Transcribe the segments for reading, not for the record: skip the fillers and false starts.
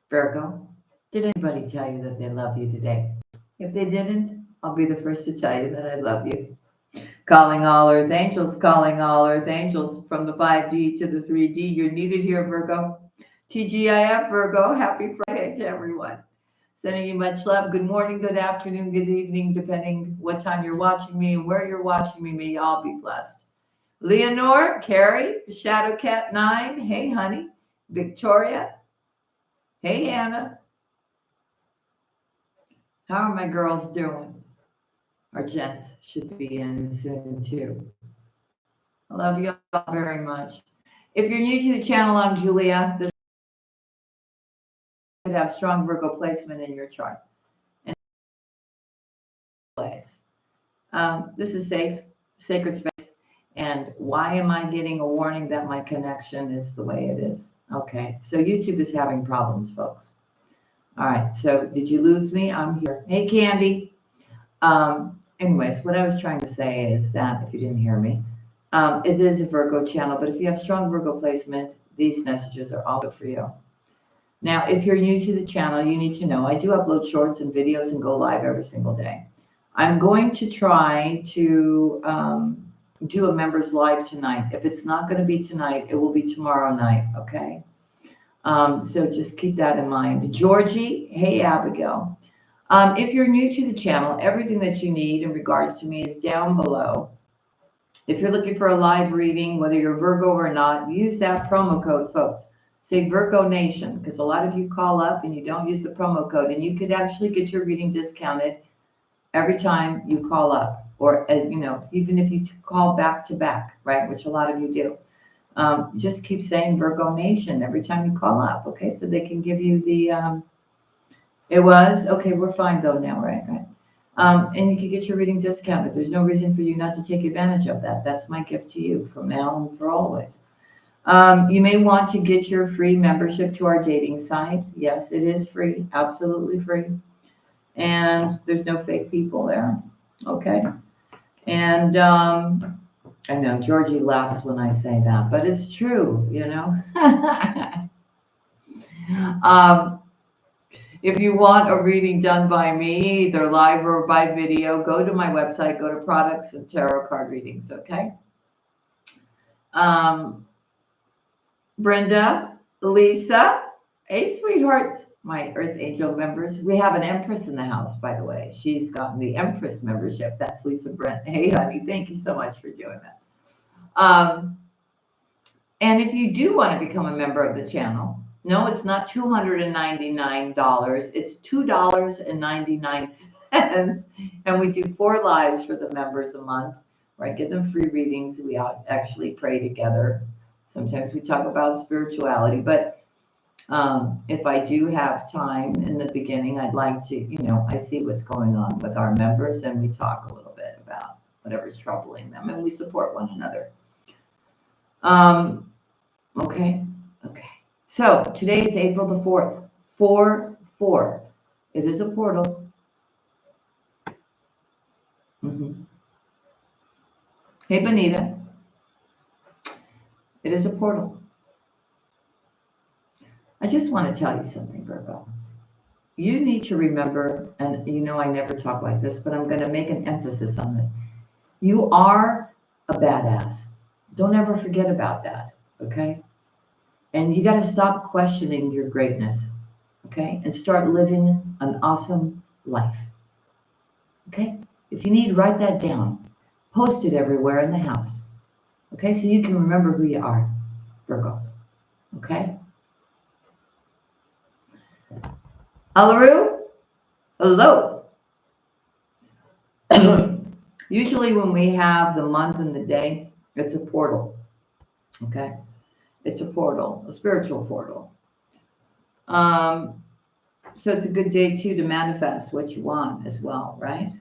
Virgo, did anybody tell you that they love you today? If they didn't, I'll be the first to tell you that I love you. Calling all earth angels, calling all earth angels from the 5D to the 3D. You're needed here, Virgo. TGIF, Virgo. Happy Friday to everyone. Sending you much love. Good morning, good afternoon, good evening, depending what time you're watching me and where you're watching me. May you all be blessed. Leonore, Carrie, Shadow Cat 9. Hey, honey. Victoria. Hey, Hannah. How are my girls doing? Our gents should be in soon, too. I love you all very much. If you're new to the channel, I'm Julia. This could have strong Virgo placement in your chart. And this is safe, sacred space. And why am I getting a warning that my connection is the way it is? Okay, so YouTube is having problems, folks. All right, so did you lose me? I'm here. Hey, Candy. Anyways, what I was trying to say is that, if you didn't hear me, it is a Virgo channel, but if you have strong Virgo placement, these messages are also for you. Now, if you're new to the channel, you need to know I do upload shorts and videos and go live every single day. I'm going to try to do a members live tonight. If it's not going to be tonight, it will be tomorrow night, okay? So just keep that in mind. Georgie, hey, Abigail. If you're new to the channel, everything that you need in regards to me is down below. If you're looking for a live reading, whether you're Virgo or not, use that promo code, folks. Say Virgo Nation, because a lot of you call up and you don't use the promo code, and you could actually get your reading discounted every time you call up, or as you know, even if you call back to back, right, which a lot of you do. Just keep saying Virgo Nation every time you call up, okay, so they can give you the, it was, okay, we're fine though now, right? And you can get your reading discounted. There's no reason for you not to take advantage of that. That's my gift to you from now and for always. You may want to get your free membership to our dating site. Yes, it is free, absolutely free. And there's no fake people there, okay? And I know Georgie laughs when I say that, but it's true, you know? If you want a reading done by me, either live or by video, go to my website, go to products and tarot card readings, okay? Brenda, Lisa, hey, sweethearts, my Earth Angel members. We have an Empress in the house, by the way. She's gotten the Empress membership. That's Lisa Brent. Hey, honey, thank you so much for doing that. And if you do want to become a member of the channel, no, it's not $299. It's $2.99. And we do 4 lives for the members a month, where I give them free readings. We actually pray together. Sometimes we talk about spirituality, but if I do have time in the beginning, I'd like to, you know, I see what's going on with our members and we talk a little bit about whatever's troubling them and we support one another. Okay. So today is April the 4th, 4/4. It is a portal. Hey, Benita. It is a portal. I just want to tell you something, Virgo. You need to remember, and you know I never talk like this, but I'm going to make an emphasis on this. You are a badass. Don't ever forget about that, okay? And you got to stop questioning your greatness, okay? And start living an awesome life, okay? If you need, write that down. Post it everywhere in the house, okay? So you can remember who you are, Virgo, okay? Alaru, hello. Usually when we have the month and the day, it's a portal, okay? It's a portal, a spiritual portal. So it's a good day too to manifest what you want as well, right?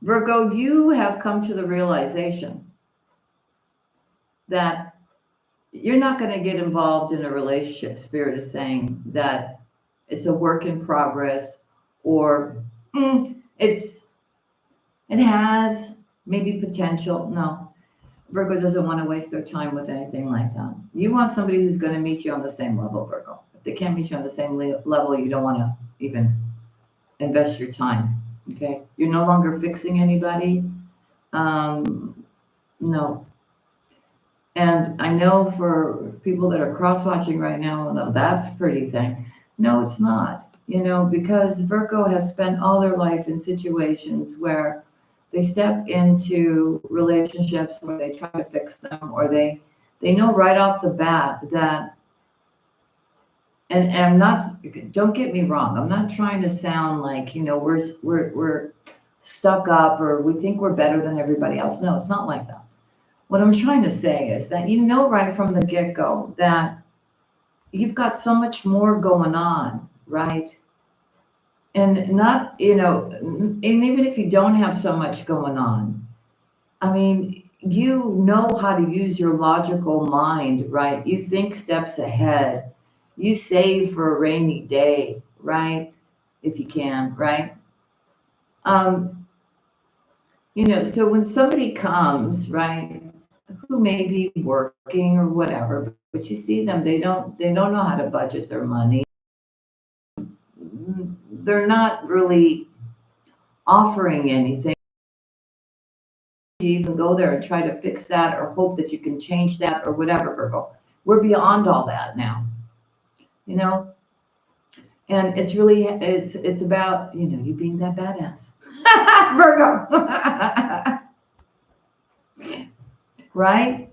Virgo, you have come to the realization that you're not going to get involved in a relationship. Spirit is saying that it's a work in progress, or it's It has maybe potential. No, Virgo doesn't want to waste their time with anything like that. You want somebody who's going to meet you on the same level, Virgo. If they can't meet you on the same level, you don't want to even invest your time. Okay, you're no longer fixing anybody. No. And I know for people that are cross watching right now, well, that's a pretty thing. No, it's not. Because Virgo has spent all their life in situations where they step into relationships where they try to fix them, or they know right off the bat that, and I'm not, don't get me wrong, I'm not trying to sound like, we're stuck up or we think we're better than everybody else. No, it's not like that. What I'm trying to say is that right from the get-go that you've got so much more going on, right? And not, and even if you don't have so much going on, I mean, you know how to use your logical mind, right? You think steps ahead. You save for a rainy day, right? If you can, right? Um, so when somebody comes, right, who may be working or whatever, but you see them, they don't know how to budget their money. They're not really offering anything. You even go there and try to fix that or hope that you can change that or whatever, Virgo. We're beyond all that now, you know? And it's about, you being that badass. Virgo. Right?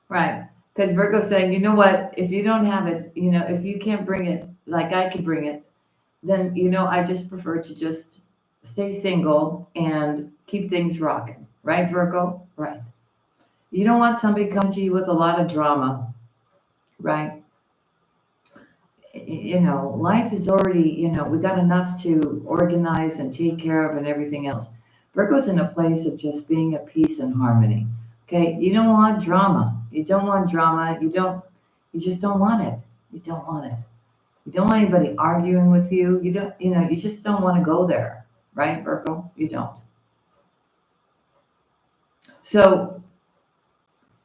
Right. Because Virgo's saying, you know what, if you don't have it, if you can't bring it like I can bring it, then, I just prefer to just stay single and keep things rocking. Right, Virgo? Right. You don't want somebody coming to you with a lot of drama, right? Life is already, we got enough to organize and take care of and everything else. Virgo's in a place of just being at peace and harmony. Okay. You don't want drama. You don't want drama. You just don't want it. You don't want it. You don't want anybody arguing with you. You don't, you just don't want to go there. Right, Virgo? You don't. So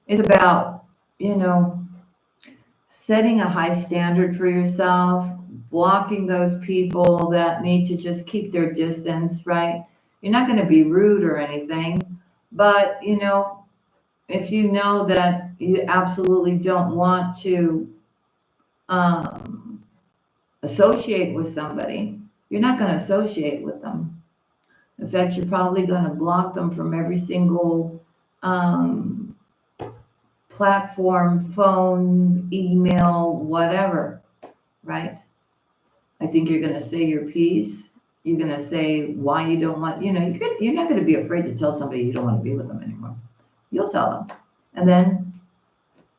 it's about, setting a high standard for yourself, blocking those people that need to just keep their distance, right? You're not going to be rude or anything, but if you know that you absolutely don't want to um, associate with somebody, you're not going to associate with them. In fact, you're probably going to block them from every single um, platform, phone, email, whatever, right? I think you're going to say your piece. You're going to say why you don't want, you're not going to be afraid to tell somebody you don't want to be with them anymore. You'll tell them. And then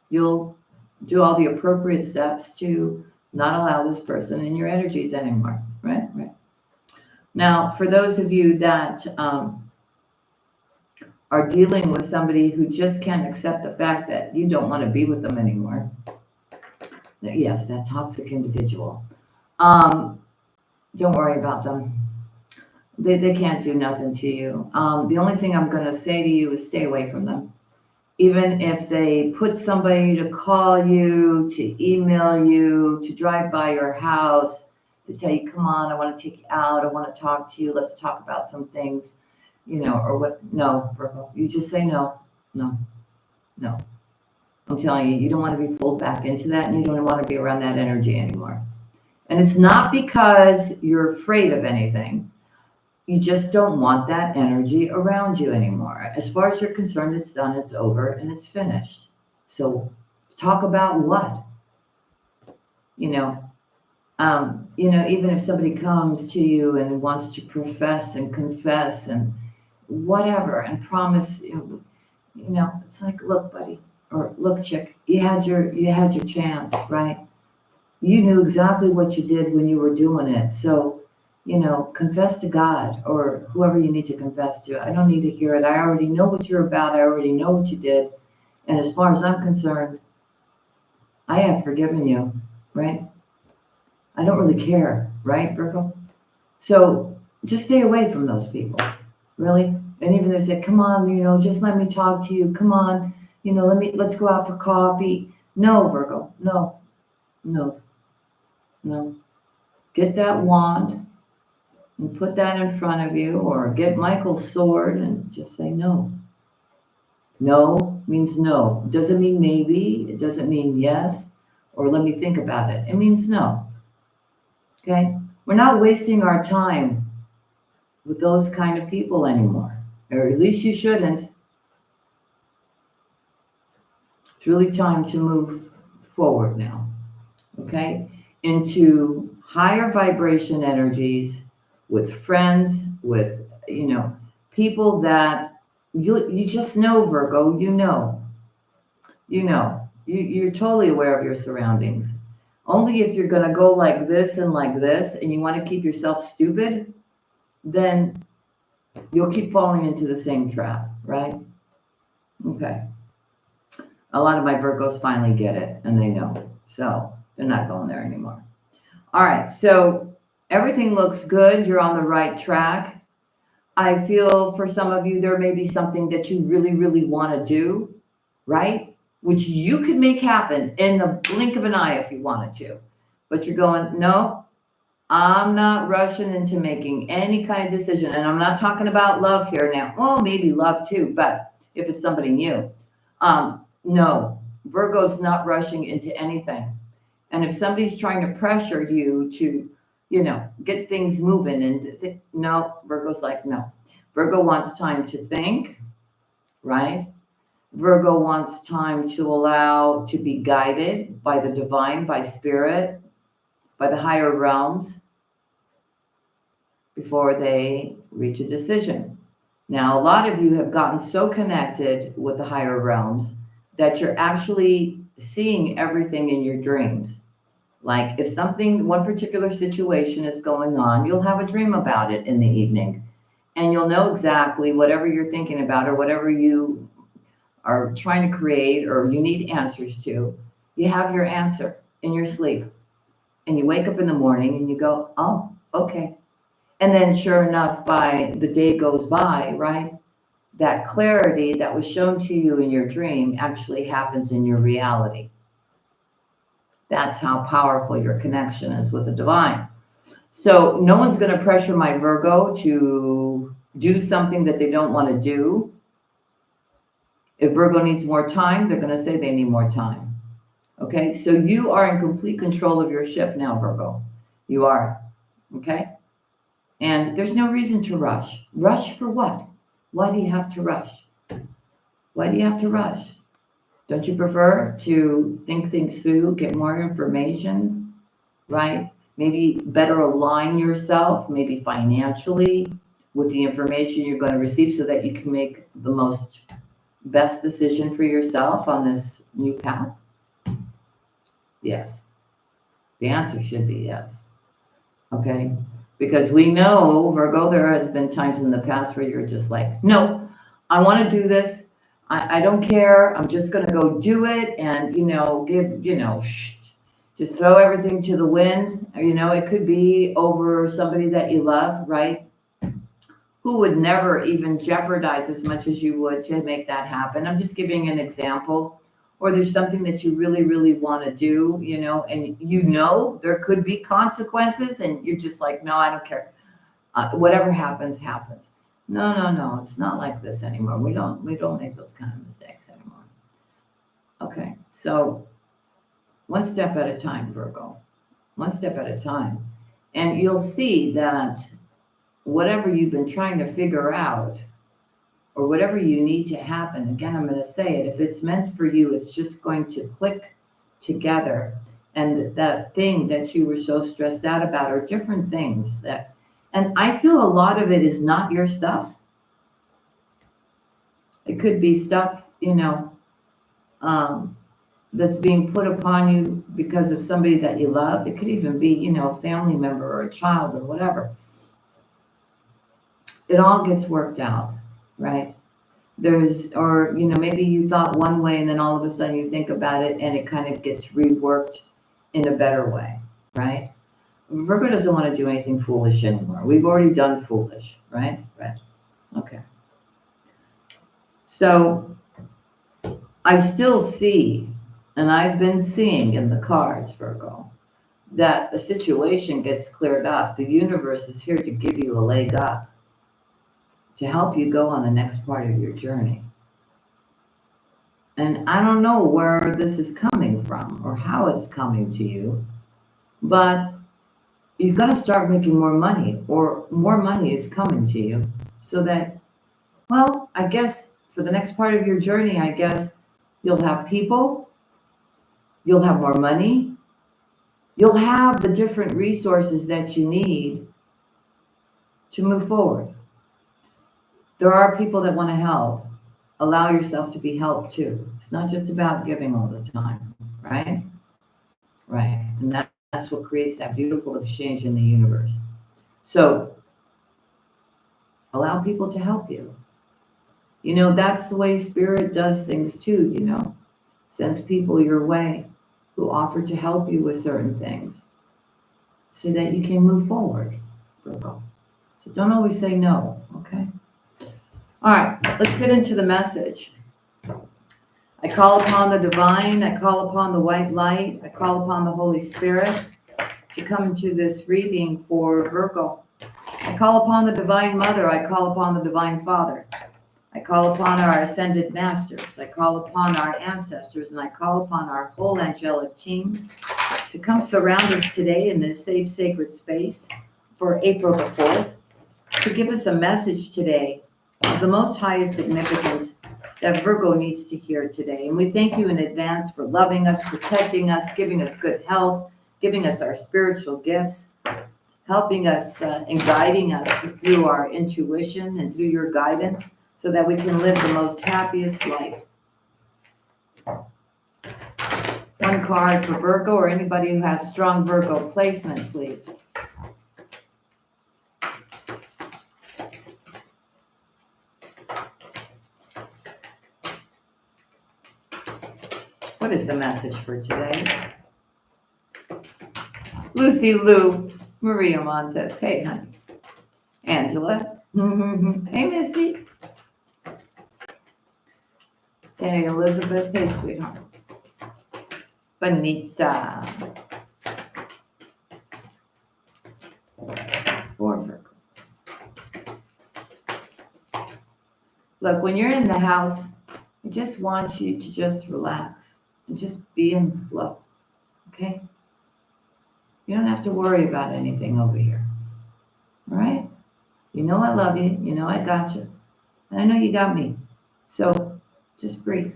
you'll do all the appropriate steps to not allow this person in your energies anymore, right? Right. Now, for those of you that are dealing with somebody who just can't accept the fact that you don't want to be with them anymore, yes, that toxic individual. Don't worry about them. They can't do nothing to you. The only thing I'm going to say to you is stay away from them. Even if they put somebody to call you, to email you, to drive by your house, to tell you, come on, I want to take you out, I want to talk to you, let's talk about some things, or what, no, Virgo. You just say no, no, no. I'm telling you, you don't want to be pulled back into that, and you don't want to be around that energy anymore. And it's not because you're afraid of anything. You just don't want that energy around you anymore. As far as you're concerned, it's done, it's over, and it's finished. So talk about what? Even if somebody comes to you and wants to profess and confess and whatever and promise, it's like, look, buddy, or look, chick, you had your chance, right? You knew exactly what you did when you were doing it. So, confess to God or whoever you need to confess to. I don't need to hear it. I already know what you're about. I already know what you did. And as far as I'm concerned, I have forgiven you, right? I don't really care, right, Virgo? So just stay away from those people, Really? And even they say, come on, just let me talk to you. Come on, let's go out for coffee. No, Virgo, no, no, no. Get that wand and put that in front of you, or get Michael's sword and just say no. No means no. It doesn't mean maybe. It doesn't mean yes, or let me think about it. It means no. Okay? We're not wasting our time with those kind of people anymore, or at least you shouldn't. It's really time to move forward now, okay? Into higher vibration energies with friends, with, people that you just know, Virgo, you're totally aware of your surroundings. Only if you're going to go like this and you want to keep yourself stupid, then you'll keep falling into the same trap, right? Okay. A lot of my Virgos finally get it and they know. So they're not going there anymore. All right. So everything looks good. You're on the right track. I feel for some of you, there may be something that you really, really want to do, right? Which you could make happen in the blink of an eye if you wanted to. But you're going, no, I'm not rushing into making any kind of decision. And I'm not talking about love here now. Well, maybe love too, but if it's somebody new. No, Virgo's not rushing into anything. And if somebody's trying to pressure you to, get things moving and no, Virgo's like, no. Virgo wants time to think, right? Virgo wants time to allow to be guided by the divine, by spirit, by the higher realms before they reach a decision. Now, a lot of you have gotten so connected with the higher realms that you're actually seeing everything in your dreams. Like if one particular situation is going on, you'll have a dream about it in the evening. And you'll know exactly whatever you're thinking about or whatever you are trying to create or you need answers to. You have your answer in your sleep. And you wake up in the morning and you go, oh, okay. And then sure enough, by the day goes by, right? That clarity that was shown to you in your dream actually happens in your reality. That's how powerful your connection is with the divine. So no one's going to pressure my Virgo to do something that they don't want to do. If Virgo needs more time, they're going to say they need more time. Okay, so you are in complete control of your ship now, Virgo. You are. Okay? And there's no reason to rush. Rush for what? Why do you have to rush? Why do you have to rush? Don't you prefer to think things through, get more information, right? Maybe better align yourself, maybe financially, with the information you're going to receive so that you can make the best decision for yourself on this new path? Yes. The answer should be yes. Okay? Because we know, Virgo, there has been times in the past where you're just like, no, I want to do this. I don't care. I'm just going to go do it and, just throw everything to the wind. It could be over somebody that you love, right? Who would never even jeopardize as much as you would to make that happen. I'm just giving an example. Or there's something that you really, really want to do, and there could be consequences and you're just like, no, I don't care. Whatever happens, happens. No, it's not like this anymore. We don't make those kind of mistakes anymore. Okay, so one step at a time, Virgo. One step at a time. And you'll see that whatever you've been trying to figure out or whatever you need to happen, again, I'm going to say it, if it's meant for you, it's just going to click together. And that thing that you were so stressed out about are different things and I feel a lot of it is not your stuff. It could be stuff, that's being put upon you because of somebody that you love. It could even be, a family member or a child or whatever. It all gets worked out, right? Maybe you thought one way and then all of a sudden you think about it and it kind of gets reworked in a better way, right? Virgo doesn't want to do anything foolish anymore. We've already done foolish, right? Right. Okay. So I still see, and I've been seeing in the cards, Virgo, that a situation gets cleared up. The universe is here to give you a leg up, to help you go on the next part of your journey. And I don't know where this is coming from or how it's coming to you, but you're going to start making more money, or more money is coming to you, so that, well, I guess for the next part of your journey, I guess you'll have people, you'll have more money, you'll have the different resources that you need to move forward. There are people that want to help. Allow yourself to be helped too. It's not just about giving all the time, right? Right. And that's what creates that beautiful exchange in the universe. So allow people to help you. You know, that's the way Spirit does things too, you know. Sends people your way who offer to help you with certain things so that you can move forward, Virgo. So don't always say no, okay? All right, let's get into the message. I call upon the divine, I call upon the white light, I call upon the Holy Spirit to come into this reading for Virgo. I call upon the Divine Mother, I call upon the Divine Father. I call upon our ascended masters, I call upon our ancestors, and I call upon our whole angelic team to come surround us today in this safe, sacred space for April the 4th, to give us a message today of the most highest significance that Virgo needs to hear today. And we thank you in advance for loving us, protecting us, giving us good health, giving us our spiritual gifts, helping us and guiding us through our intuition and through your guidance so that we can live the most happiest life. One card for Virgo, or anybody who has strong Virgo placement, please. What is the message for today? Lucy Lou, Maria Montes. Hey, honey. Angela. Hey, Missy. Hey, Elizabeth. Hey, sweetheart. Bonita. Or Virgo. Look, when you're in the house, I just want you to just relax and just be in the flow, okay? You don't have to worry about anything over here, all right? You know I love you. You know I got you. And I know you got me. So just breathe.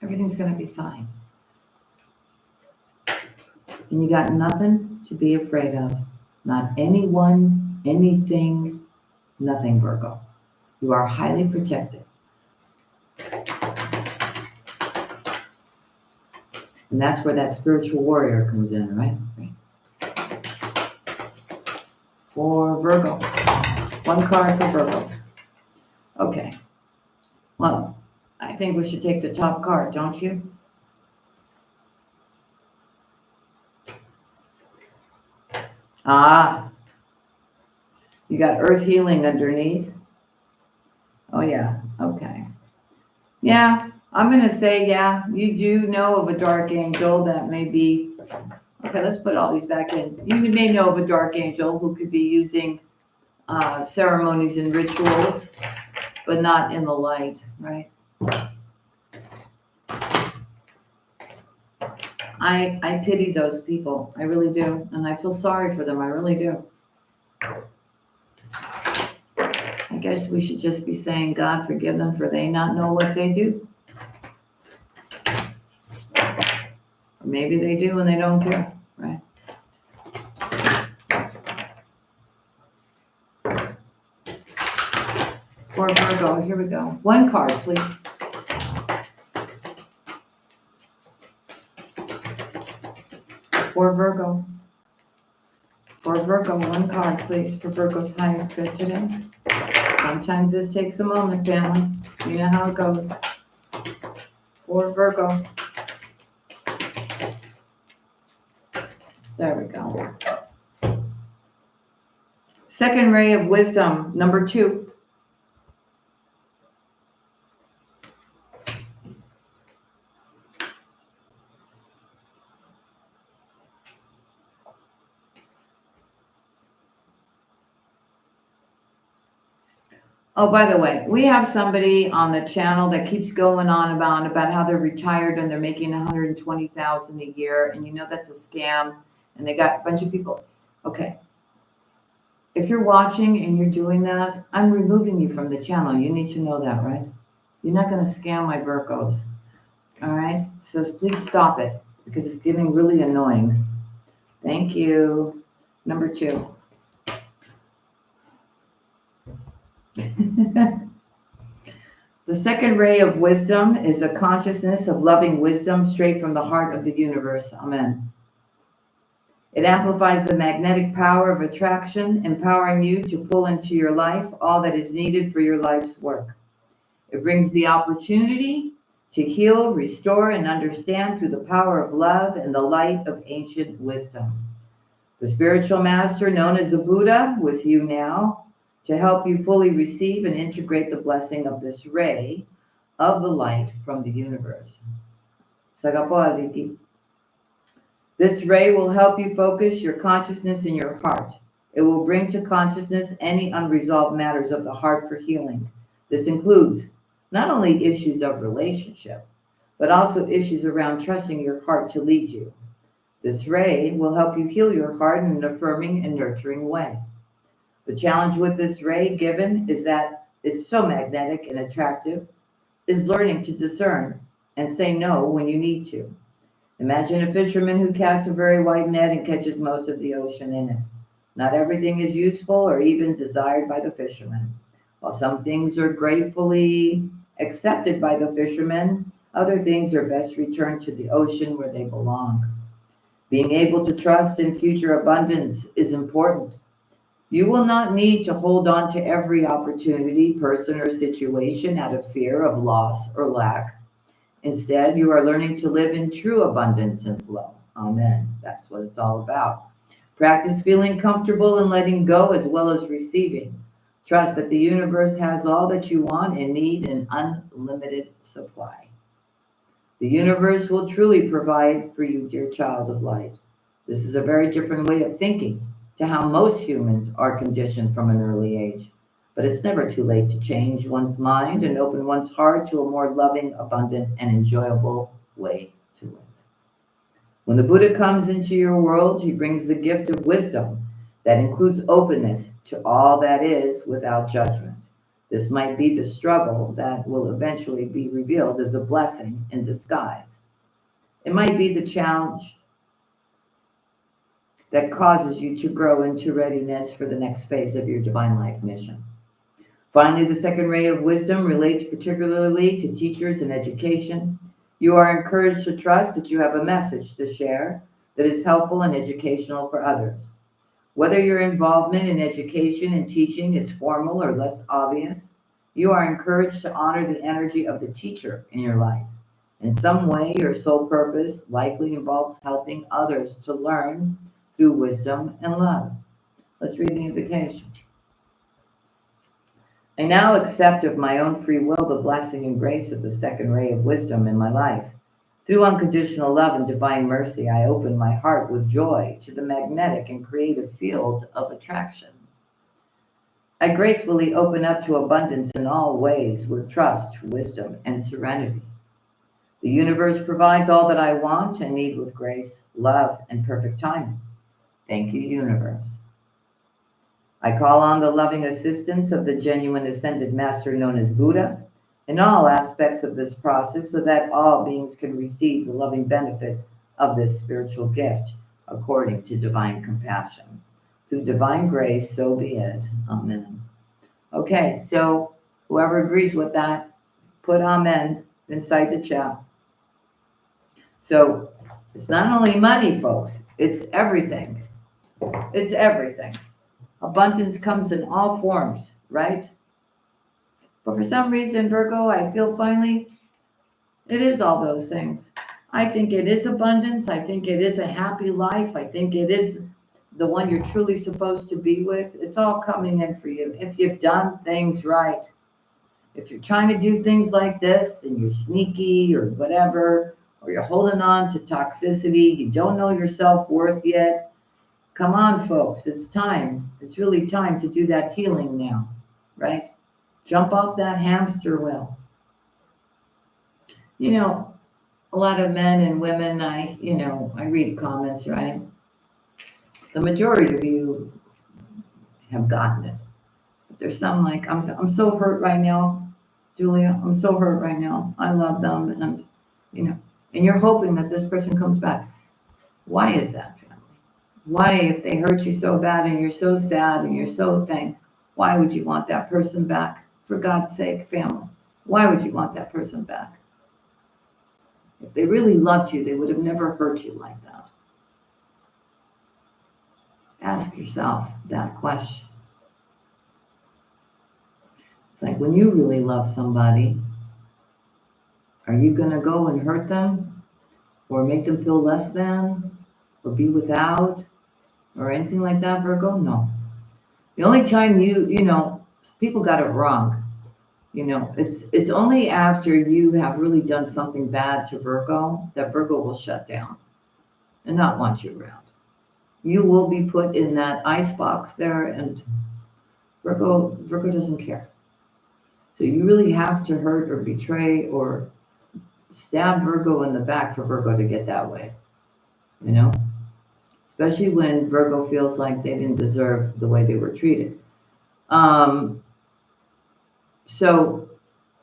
Everything's going to be fine. And you got nothing to be afraid of. Not anyone, anything, nothing, Virgo. You are highly protected. And that's where that spiritual warrior comes in, right? For Virgo. One card for Virgo. Okay. Well, I think we should take the top card, don't you? Ah. You got earth healing underneath. Oh, yeah. Okay. Yeah, I'm going to say, yeah, you do know of a dark angel that may be. Okay, let's put all these back in. You may know of a dark angel who could be using ceremonies and rituals, but not in the light, right? I pity those people. I really do. And I feel sorry for them. I really do. I guess we should just be saying, God, forgive them, for they not know what they do. Or maybe they do and they don't care, right? For Virgo, here we go. One card, please. For Virgo. For Virgo, one card, please, for Virgo's highest good today. Sometimes this takes a moment, family. You know how it goes. For Virgo. There we go. Second ray of wisdom, number 2. Oh, by the way, we have somebody on the channel that keeps going on about how they're retired and they're making 120,000 a year, and that's a scam, and they got a bunch of people. Okay, if you're watching and you're doing that, I'm removing you from the channel. You need to know that, right? You're not going to scam my Virgos. All right? So please stop it because it's getting really annoying. Thank you. Number 2. The second ray of wisdom is a consciousness of loving wisdom straight from the heart of the universe. Amen. It amplifies the magnetic power of attraction, empowering you to pull into your life all that is needed for your life's work. It brings the opportunity to heal, restore, and understand through the power of love and the light of ancient wisdom. The spiritual master, known as the Buddha, with you now to help you fully receive and integrate the blessing of this ray of the light from the universe. This ray will help you focus your consciousness in your heart. It will bring to consciousness any unresolved matters of the heart for healing. This includes not only issues of relationship, but also issues around trusting your heart to lead you. This ray will help you heal your heart in an affirming and nurturing way. The challenge with this ray given is that it's so magnetic and attractive, is learning to discern and say no when you need to. Imagine a fisherman who casts a very wide net and catches most of the ocean in it. Not everything is useful or even desired by the fisherman. While some things are gratefully accepted by the fisherman, other things are best returned to the ocean where they belong. Being able to trust in future abundance is important. You will not need to hold on to every opportunity, person, or situation out of fear of loss or lack. Instead, you are learning to live in true abundance and flow. Amen. That's what it's all about. Practice feeling comfortable and letting go as well as receiving. Trust that the universe has all that you want and need in unlimited supply. The universe will truly provide for you, dear child of light. This is a very different way of thinking to how most humans are conditioned from an early age. But it's never too late to change one's mind and open one's heart to a more loving, abundant, and enjoyable way to live. When the Buddha comes into your world, he brings the gift of wisdom that includes openness to all that is without judgment. This might be the struggle that will eventually be revealed as a blessing in disguise. It might be the challenge that causes you to grow into readiness for the next phase of your divine life mission. Finally, the second ray of wisdom relates particularly to teachers and education. You are encouraged to trust that you have a message to share that is helpful and educational for others. Whether your involvement in education and teaching is formal or less obvious, you are encouraged to honor the energy of the teacher in your life. In some way, your sole purpose likely involves helping others to learn through wisdom and love. Let's read the invocation. I now accept of my own free will the blessing and grace of the second ray of wisdom in my life. Through unconditional love and divine mercy, I open my heart with joy to the magnetic and creative field of attraction. I gracefully open up to abundance in all ways with trust, wisdom, and serenity. The universe provides all that I want and need with grace, love, and perfect timing. Thank you, universe. I call on the loving assistance of the genuine ascended master known as Buddha in all aspects of this process so that all beings can receive the loving benefit of this spiritual gift according to divine compassion. Through divine grace, so be it. Amen. Okay, so whoever agrees with that, put amen inside the chat. So it's not only money, folks, it's everything. It's everything. Abundance comes in all forms, right? But for some reason, Virgo, I feel finally it is all those things. I think it is abundance. I think it is a happy life. I think it is the one you're truly supposed to be with. It's all coming in for you if you've done things right. If you're trying to do things like this and you're sneaky or whatever, or you're holding on to toxicity, you don't know your self-worth yet, come on, folks. It's time. It's really time to do that healing now, right? Jump off that hamster wheel. You know, a lot of men and women, I read comments, right? The majority of you have gotten it. But there's some like, I'm so hurt right now, Julia. I'm so hurt right now. I love them. And you're hoping that this person comes back. Why is that, family? Why, if they hurt you so bad and you're so sad and you're so thankful, why would you want that person back? For God's sake, family. Why would you want that person back? If they really loved you, they would have never hurt you like that. Ask yourself that question. It's like when you really love somebody, are you going to go and hurt them or make them feel less than or be without or anything like that, Virgo? No. The only time people got it wrong. It's only after you have really done something bad to Virgo that Virgo will shut down and not want you around. You will be put in that ice box there, and Virgo doesn't care. So you really have to hurt or betray or stab Virgo in the back for Virgo to get that way. Especially when Virgo feels like they didn't deserve the way they were treated. So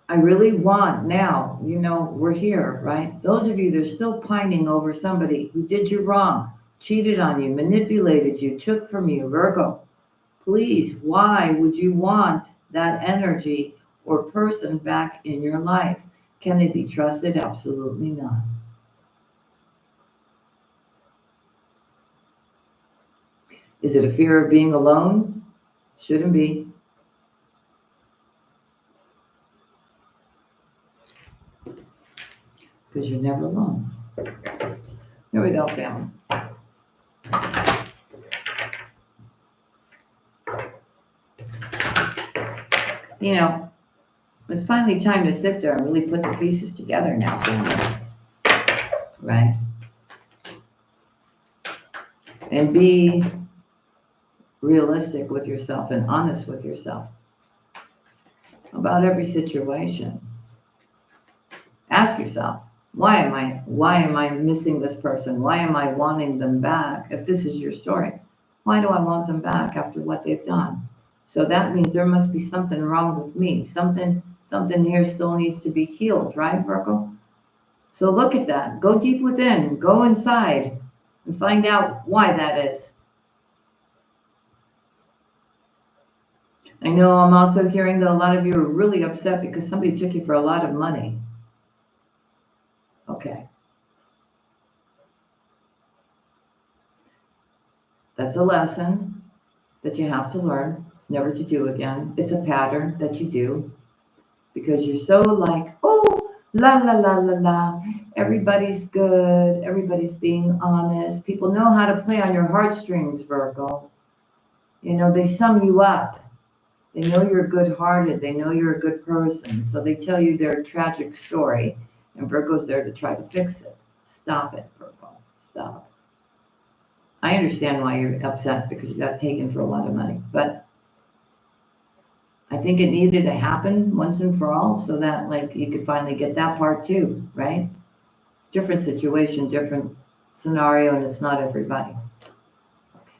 I really want now, we're here, right? Those of you that are still pining over somebody who did you wrong, cheated on you, manipulated you, took from you, Virgo, please, why would you want that energy or person back in your life? Can they be trusted? Absolutely not. Is it a fear of being alone? Shouldn't be. Because you're never alone. Here we go, family. It's finally time to sit there and really put the pieces together now, family. Right? And be realistic with yourself and honest with yourself about every situation. Ask yourself, why am I missing this person? Why am I wanting them back? If this is your story, why do I want them back after what they've done? So that means there must be something wrong with me. Something here still needs to be healed, right, Virgo? So look at that. Go deep within. Go inside and find out why that is. I know I'm also hearing that a lot of you are really upset because somebody took you for a lot of money. Okay. That's a lesson that you have to learn, never to do again. It's a pattern that you do because you're so like, oh, la, la, la, la, la. Everybody's good. Everybody's being honest. People know how to play on your heartstrings, Virgo. They sum you up. They know you're good-hearted. They know you're a good person. So they tell you their tragic story. And Virgo's there to try to fix it. Stop it, Virgo. Stop. I understand why you're upset because you got taken for a lot of money. But I think it needed to happen once and for all so that you could finally get that part too, right? Different situation, different scenario, and it's not everybody. Okay.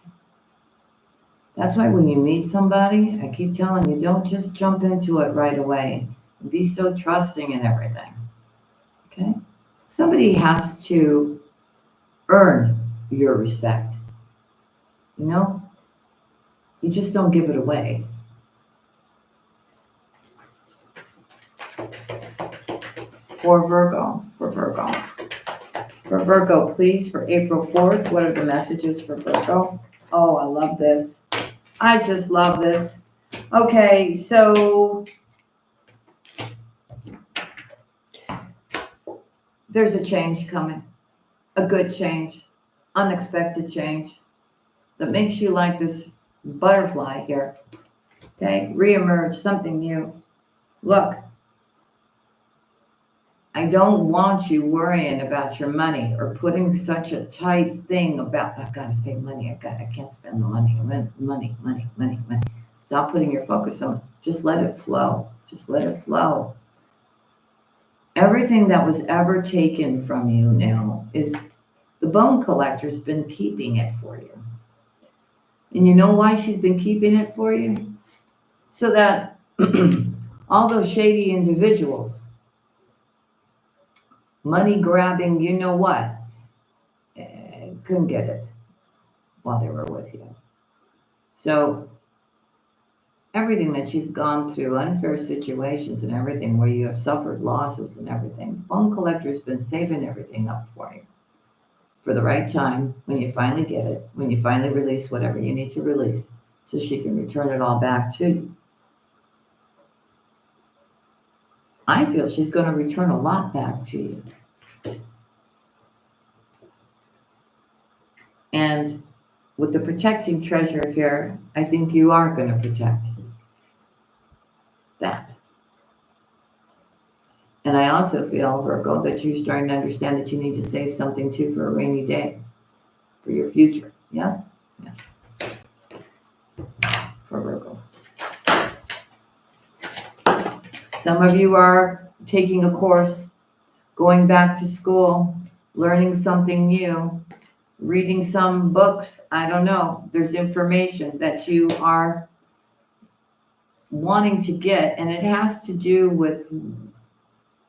That's why when you meet somebody, I keep telling you, don't just jump into it right away. Be so trusting in everything. Okay? Somebody has to earn your respect. You just don't give it away. For Virgo, please, for April 4th, what are the messages for Virgo? Oh, I love this. I just love this. Okay, so there's a change coming, a good change, unexpected change that makes you like this butterfly here. Okay, reemerge, something new. Look, I don't want you worrying about your money or putting such a tight thing about, I've got to save money. I can't spend the money. Money. Stop putting your focus on it. Just let it flow. Just let it flow. Everything that was ever taken from you now is the bone collector's been keeping it for you. And you know why she's been keeping it for you? So that all those shady individuals, money grabbing, you know what, couldn't get it while they were with you. So everything that you've gone through, unfair situations and everything where you have suffered losses and everything, the bone collector's been saving everything up for you. For the right time, when you finally get it, when you finally release whatever you need to release, so she can return it all back to you. I feel she's going to return a lot back to you. And with the protecting treasure here, I think you are going to protect that. And I also feel, Virgo, that you're starting to understand that you need to save something too for a rainy day, for your future. Yes? Yes. For Virgo. Some of you are taking a course, going back to school, learning something new, reading some books. I don't know. There's information that you are wanting to get, and it has to do with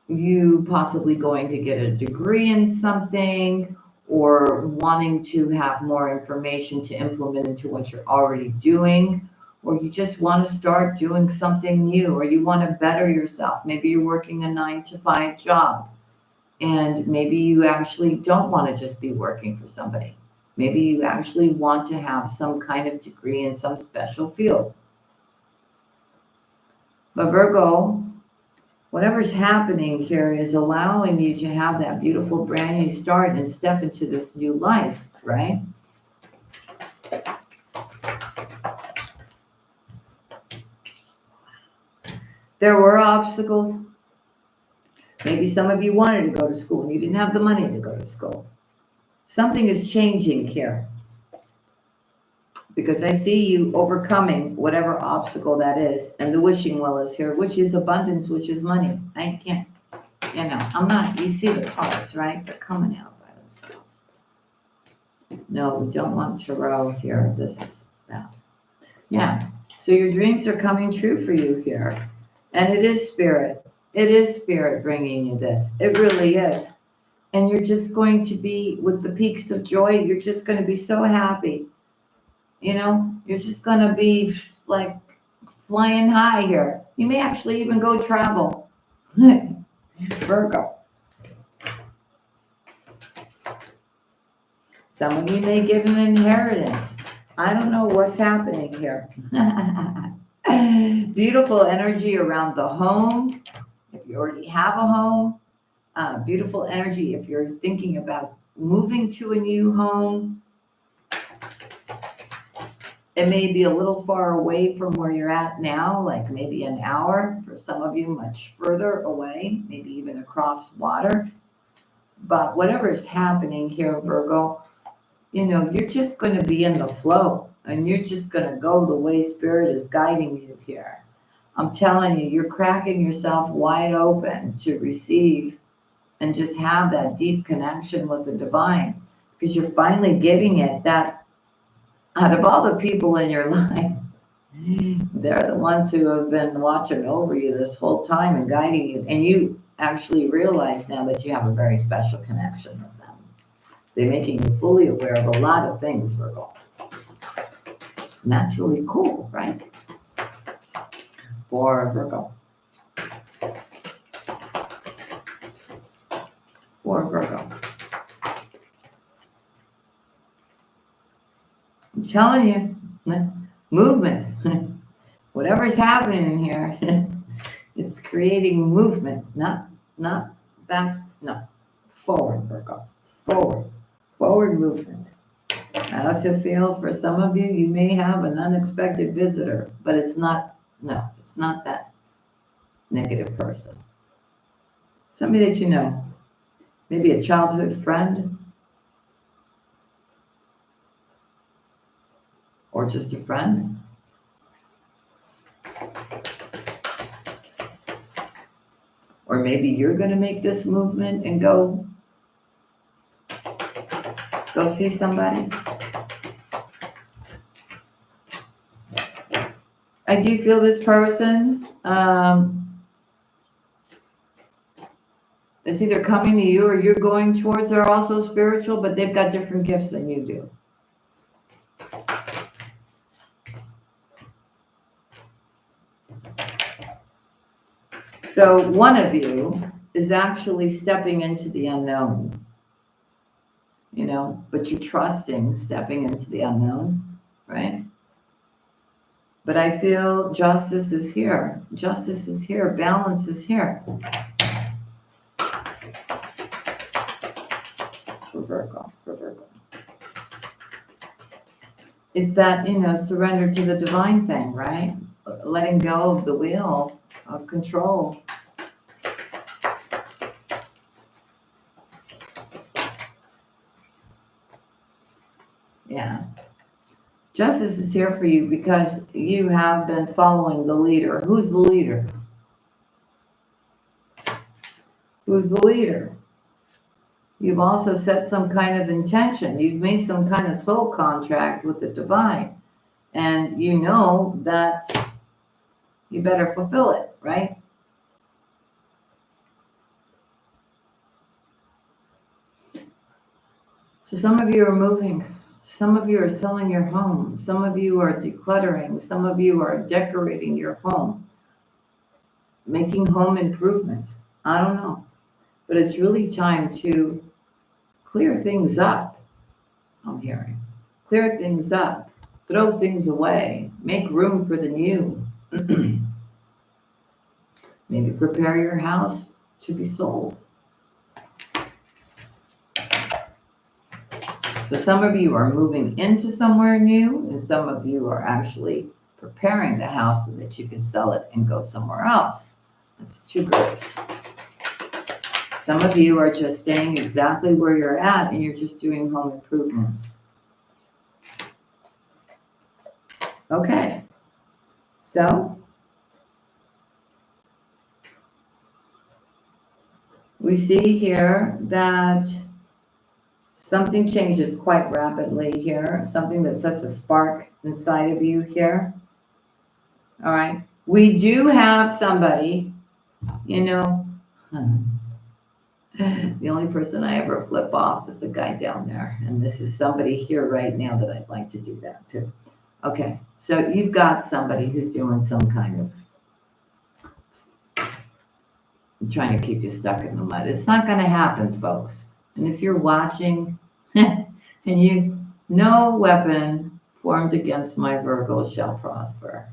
you possibly going to get a degree in something, or wanting to have more information to implement into what you're already doing, or you just want to start doing something new, or you want to better yourself. Maybe you're working a 9-to-5 job, and maybe you actually don't want to just be working for somebody. Maybe you actually want to have some kind of degree in some special field. But Virgo, whatever's happening here is allowing you to have that beautiful brand new start and step into this new life, right? There were obstacles. Maybe some of you wanted to go to school and you didn't have the money to go to school. Something is changing here, because I see you overcoming whatever obstacle that is, and the wishing well is here, which is abundance, which is money. I can't, I'm not, you see the cards, right? They're coming out by themselves. No, we don't want tarot here. This is that. Yeah, so your dreams are coming true for you here, and it is spirit. It is spirit bringing you this. It really is. And you're just going to be, with the peaks of joy, you're just going to be so happy. You're just going to be like flying high here. You may actually even go travel. Virgo. Some of you may give an inheritance. I don't know what's happening here. Beautiful energy around the home. If you already have a home, beautiful energy if you're thinking about moving to a new home. It may be a little far away from where you're at now, like maybe an hour. For some of you, much further away, maybe even across water. But whatever is happening here, Virgo, you're just going to be in the flow, and you're just going to go the way Spirit is guiding you here. I'm telling you, you're cracking yourself wide open to receive and just have that deep connection with the divine, because you're finally getting it that out of all the people in your life, they're the ones who have been watching over you this whole time and guiding you. And you actually realize now that you have a very special connection with them. They're making you fully aware of a lot of things, Virgo. And that's really cool, right? For Virgo. For Virgo. I'm telling you, movement. Whatever's happening here, it's creating movement, not back, no, forward, Virgo, forward movement. I also feel for some of you, you may have an unexpected visitor, but it's not that negative person. Somebody that you know, maybe a childhood friend, or just a friend. Or maybe you're going to make this movement and go see somebody. I do feel this person, it's either coming to you or you're going towards. They're also spiritual, but they've got different gifts than you do. So one of you is actually stepping into the unknown, but you're trusting stepping into the unknown, right? But I feel justice is here. Justice is here. Balance is here. For Virgo. It's that, surrender to the divine thing, right? Letting go of the wheel of control. Yeah. Justice is here for you because you have been following the leader. Who's the leader? Who's the leader? You've also set some kind of intention. You've made some kind of soul contract with the divine. And you know that you better fulfill it, right? So some of you are moving. Some of you are selling your home. Some of you are decluttering. Some of you are decorating your home, making home improvements. I don't know. But it's really time to clear things up, I'm hearing. Clear things up. Throw things away. Make room for the new. Maybe prepare your house to be sold. So some of you are moving into somewhere new, and some of you are actually preparing the house so that you can sell it and go somewhere else. That's two groups. Some of you are just staying exactly where you're at, and you're just doing home improvements. Okay. So we see here that something changes quite rapidly here, something that sets a spark inside of you here. All right. We do have somebody, the only person I ever flip off is the guy down there. And this is somebody here right now that I'd like to do that too. Okay. So you've got somebody who's doing some kind of trying to keep you stuck in the mud. It's not going to happen, folks. And if you're watching and no weapon formed against my Virgo shall prosper.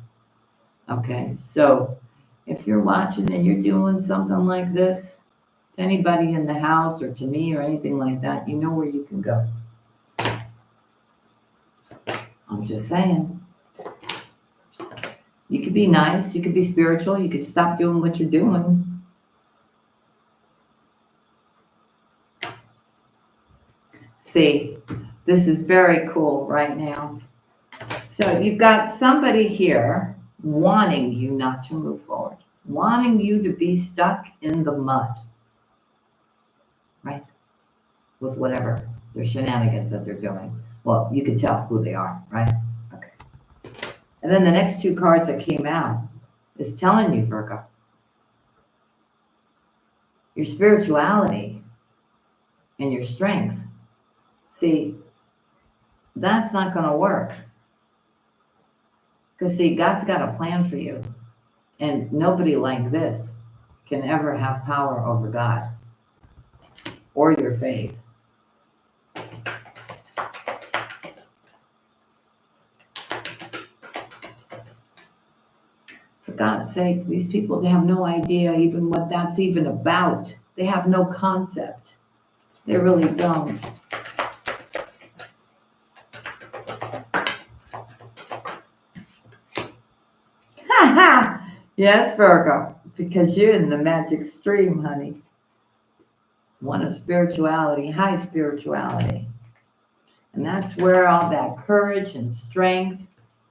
Okay, so if you're watching and you're doing something like this, to anybody in the house or to me or anything like that, you know where you can go. I'm just saying. You could be nice, you could be spiritual, you could stop doing what you're doing. See, this is very cool right now. So you've got somebody here wanting you not to move forward, wanting you to be stuck in the mud, right? With whatever their shenanigans that they're doing. Well, you can tell who they are, right? Okay. And then the next two cards that came out is telling you, Virgo, your spirituality and your strength. See, that's not going to work. Because, see, God's got a plan for you. And nobody like this can ever have power over God or your faith. For God's sake, these people, they have no idea even what that's even about. They have no concept. They really don't. Yes, Virgo, because you're in the magic stream, honey. One of spirituality, high spirituality. And that's where all that courage and strength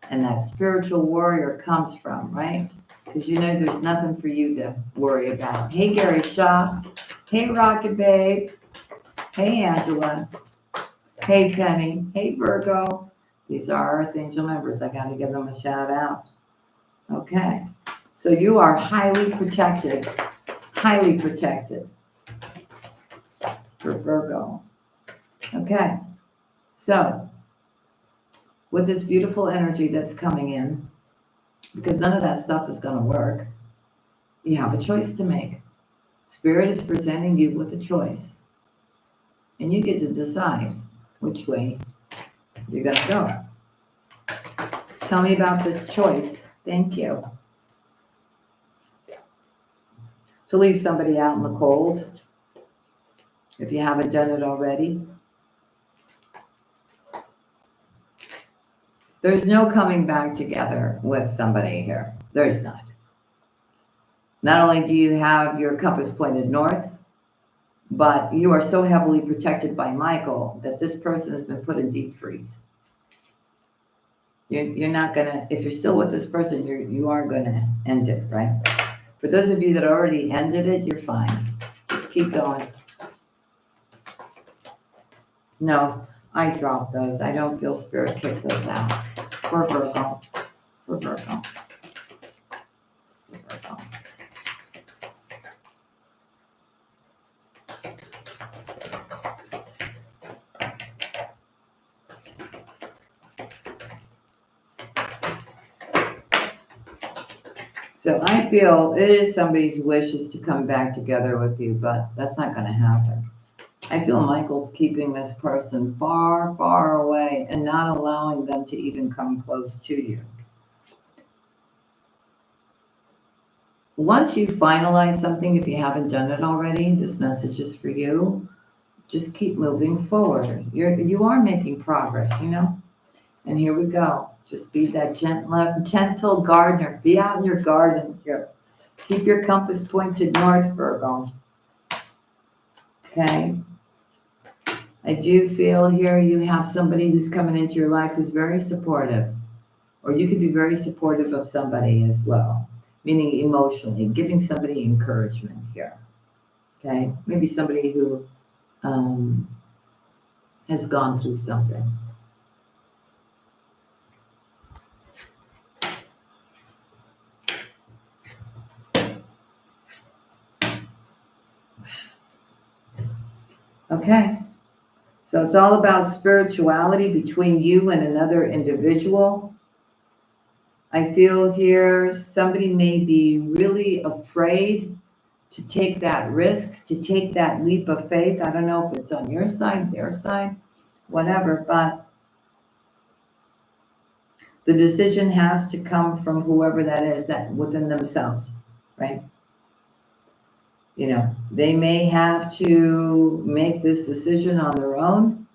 and that spiritual warrior comes from, right? because you know there's nothing for you to worry about. Hey, Gary Shaw. Hey, Rocket Babe. Hey, Angela. Hey, Penny. Hey, Virgo. These are our Earth Angel members. I got to give them a shout out. Okay. So you are highly protected. Highly protected for Virgo. Okay. So with this beautiful energy that's coming in, because none of that stuff is going to work, you have a choice to make. Spirit is presenting you with a choice. And you get to decide which way you're going to go. Tell me about this choice. Thank you. To leave somebody out in the cold, if you haven't done it already. There's no coming back together with somebody here. There's not. Not only do you have your compass pointed north, but you are so heavily protected by Michael that this person has been put in deep freeze. You're not gonna, if you're still with this person, you are gonna end it, right? For those of you that already ended it, you're fine. Just keep going. No, I dropped those. I don't feel Spirit kick those out. For Virgo. For Virgo. For Virgo. So I feel it is somebody's wishes to come back together with you, but that's not going to happen. I feel Michael's keeping this person far, far away and not allowing them to even come close to you. Once you finalize something, if you haven't done it already, this message is for you. Just keep moving forward. You are making progress, you know? And here we go. Just be that gentle gardener. Be out in your garden here. Keep your compass pointed north, Virgo. Okay? I do feel here you have somebody who's coming into your life who's very supportive. Or you could be very supportive of somebody as well. Meaning emotionally, giving somebody encouragement here. Okay? Maybe somebody who has gone through something. Okay, so it's all about spirituality between you and another individual. I feel here somebody may be really afraid to take that risk, to take that leap of faith. I don't know if it's on your side, their side, whatever, but the decision has to come from whoever that is, that within themselves, right? You know, they may have to make this decision on their own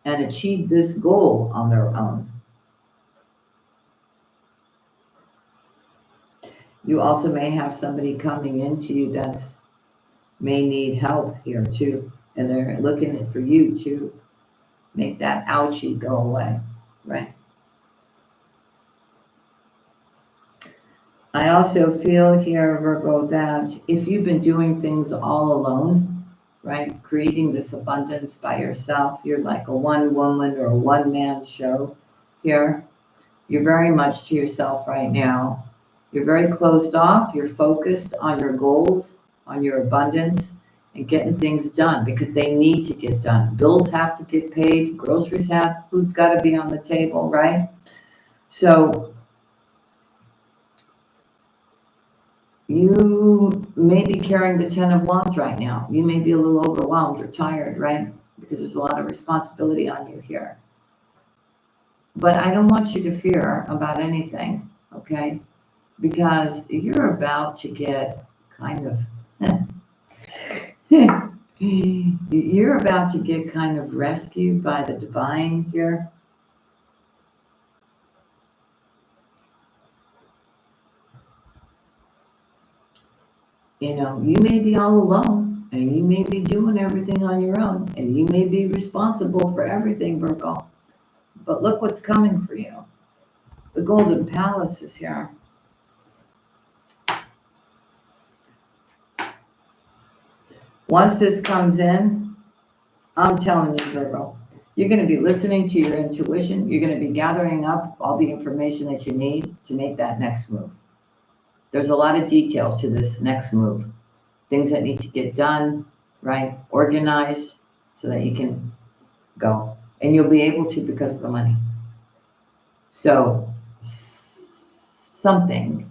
and achieve this goal on their own. You also may have somebody coming into you that's may need help here too. And they're looking for you to make that ouchie go away, right? I also feel here, Virgo, that if you've been doing things all alone, right, creating this abundance by yourself, you're like a one-woman or a one-man show here. You're very much to yourself right now. You're very closed off. You're focused on your goals, on your abundance, and getting things done because they need to get done. Bills have to get paid. Groceries have, food's got to be on the table, right? So you may be carrying the 10 of Wands right now. You may be a little overwhelmed or tired, right? Because there's a lot of responsibility on you here. But I don't want you to fear about anything, okay? Because you're about to get kind of, you're about to get kind of rescued by the divine here. You know, you may be all alone and you may be doing everything on your own and you may be responsible for everything, Virgo. But look what's coming for you. The Golden Palace is here. Once this comes in, I'm telling you, Virgo, you're going to be listening to your intuition. You're going to be gathering up all the information that you need to make that next move. There's a lot of detail to this next move. Things that need to get done, right? Organized so that you can go. And you'll be able to because of the money. So something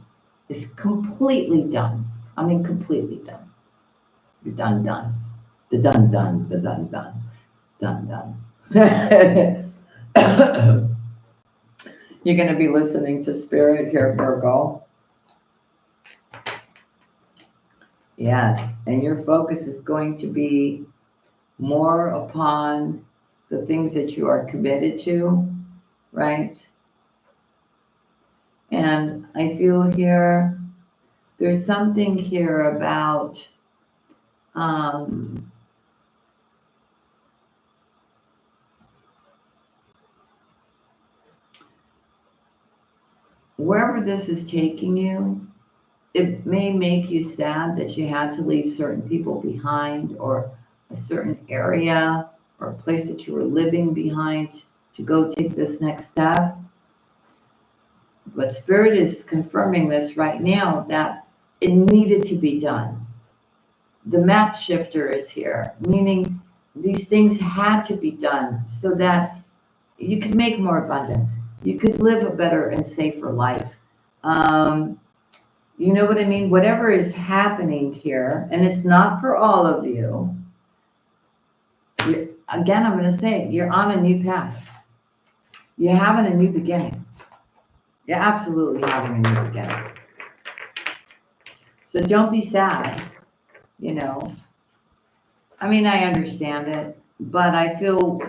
is completely done. I mean, completely done. You're done. The done. You're going to be listening to Spirit here, Virgo. Yes, and your focus is going to be more upon the things that you are committed to, right? And I feel here, there's something here about wherever this is taking you, it may make you sad that you had to leave certain people behind, or a certain area or a place that you were living behind to go take this next step. But Spirit is confirming this right now, that it needed to be done. The map shifter is here, meaning these things had to be done so that you could make more abundance. You could live a better and safer life. You know what I mean? Whatever is happening here, and it's not for all of you. Again, I'm going to say, you're on a new path. You're having a new beginning. You're absolutely having a new beginning. So don't be sad, you know. I mean, I understand it, but I feel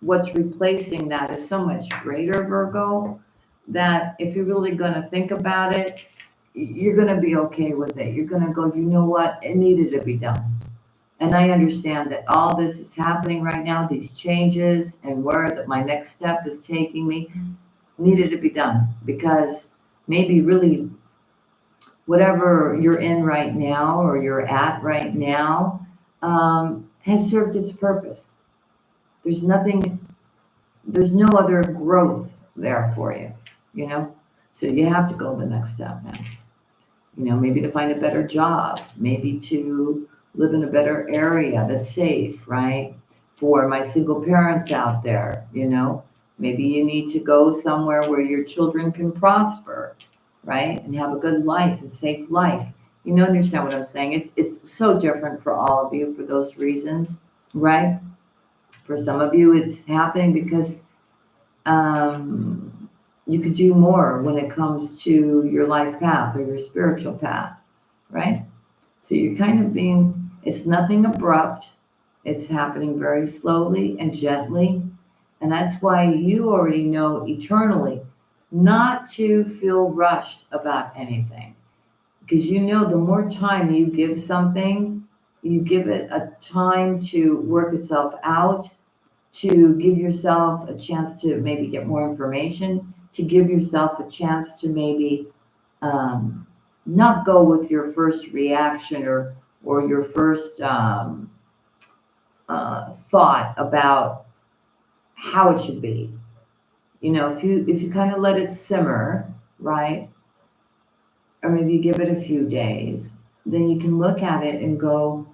what's replacing that is so much greater, Virgo, that if you're really going to think about it, you're going to be okay with it. You're going to go, you know what? It needed to be done. And I understand that all this is happening right now, these changes, and where that my next step is taking me, needed to be done, because maybe really whatever you're in right now or you're at right now has served its purpose. There's no other growth there for you, you know? So you have to go the next step now. You know, maybe to find a better job, maybe to live in a better area that's safe, right? For my single parents out there, you know, maybe you need to go somewhere where your children can prosper, right? And have a good life, a safe life. You know, understand what I'm saying? It's so different for all of you for those reasons, right? For some of you, it's happening because you could do more when it comes to your life path or your spiritual path, right? So you're kind of being, it's nothing abrupt. It's happening very slowly and gently. And that's why you already know eternally not to feel rushed about anything. Because you know the more time you give something, you give it a time to work itself out, to give yourself a chance to maybe get more information, to give yourself a chance to maybe not go with your first reaction or your first thought about how it should be. You know, if you kind of let it simmer, right? Or maybe you give it a few days, then you can look at it and go,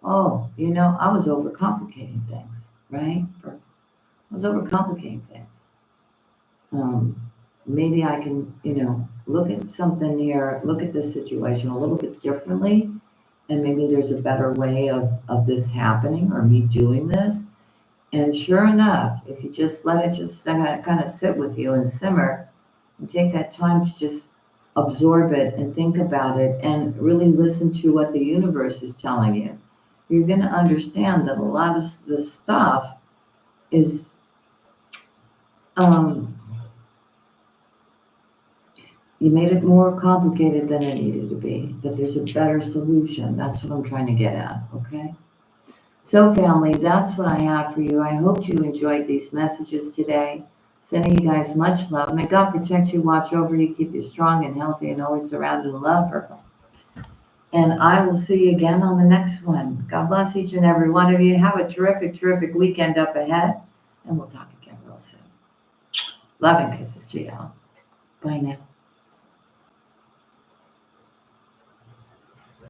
oh, you know, I was overcomplicating things, right? I was overcomplicating things. Maybe I can, you know, look at something here, look at this situation a little bit differently, and maybe there's a better way of this happening or me doing this. And sure enough, if you just let it just kind of sit with you and simmer, and take that time to just absorb it and think about it and really listen to what the universe is telling you, you're going to understand that a lot of this stuff is you made it more complicated than it needed to be, that there's a better solution. That's what I'm trying to get at, okay? So family, that's what I have for you. I hope you enjoyed these messages today. Sending you guys much love. May God protect you, watch over you, keep you strong and healthy, and always surrounded in love. And I will see you again on the next one. God bless each and every one of you. Have a terrific, terrific weekend up ahead. And we'll talk again real soon. Love and kisses to you all. Bye now.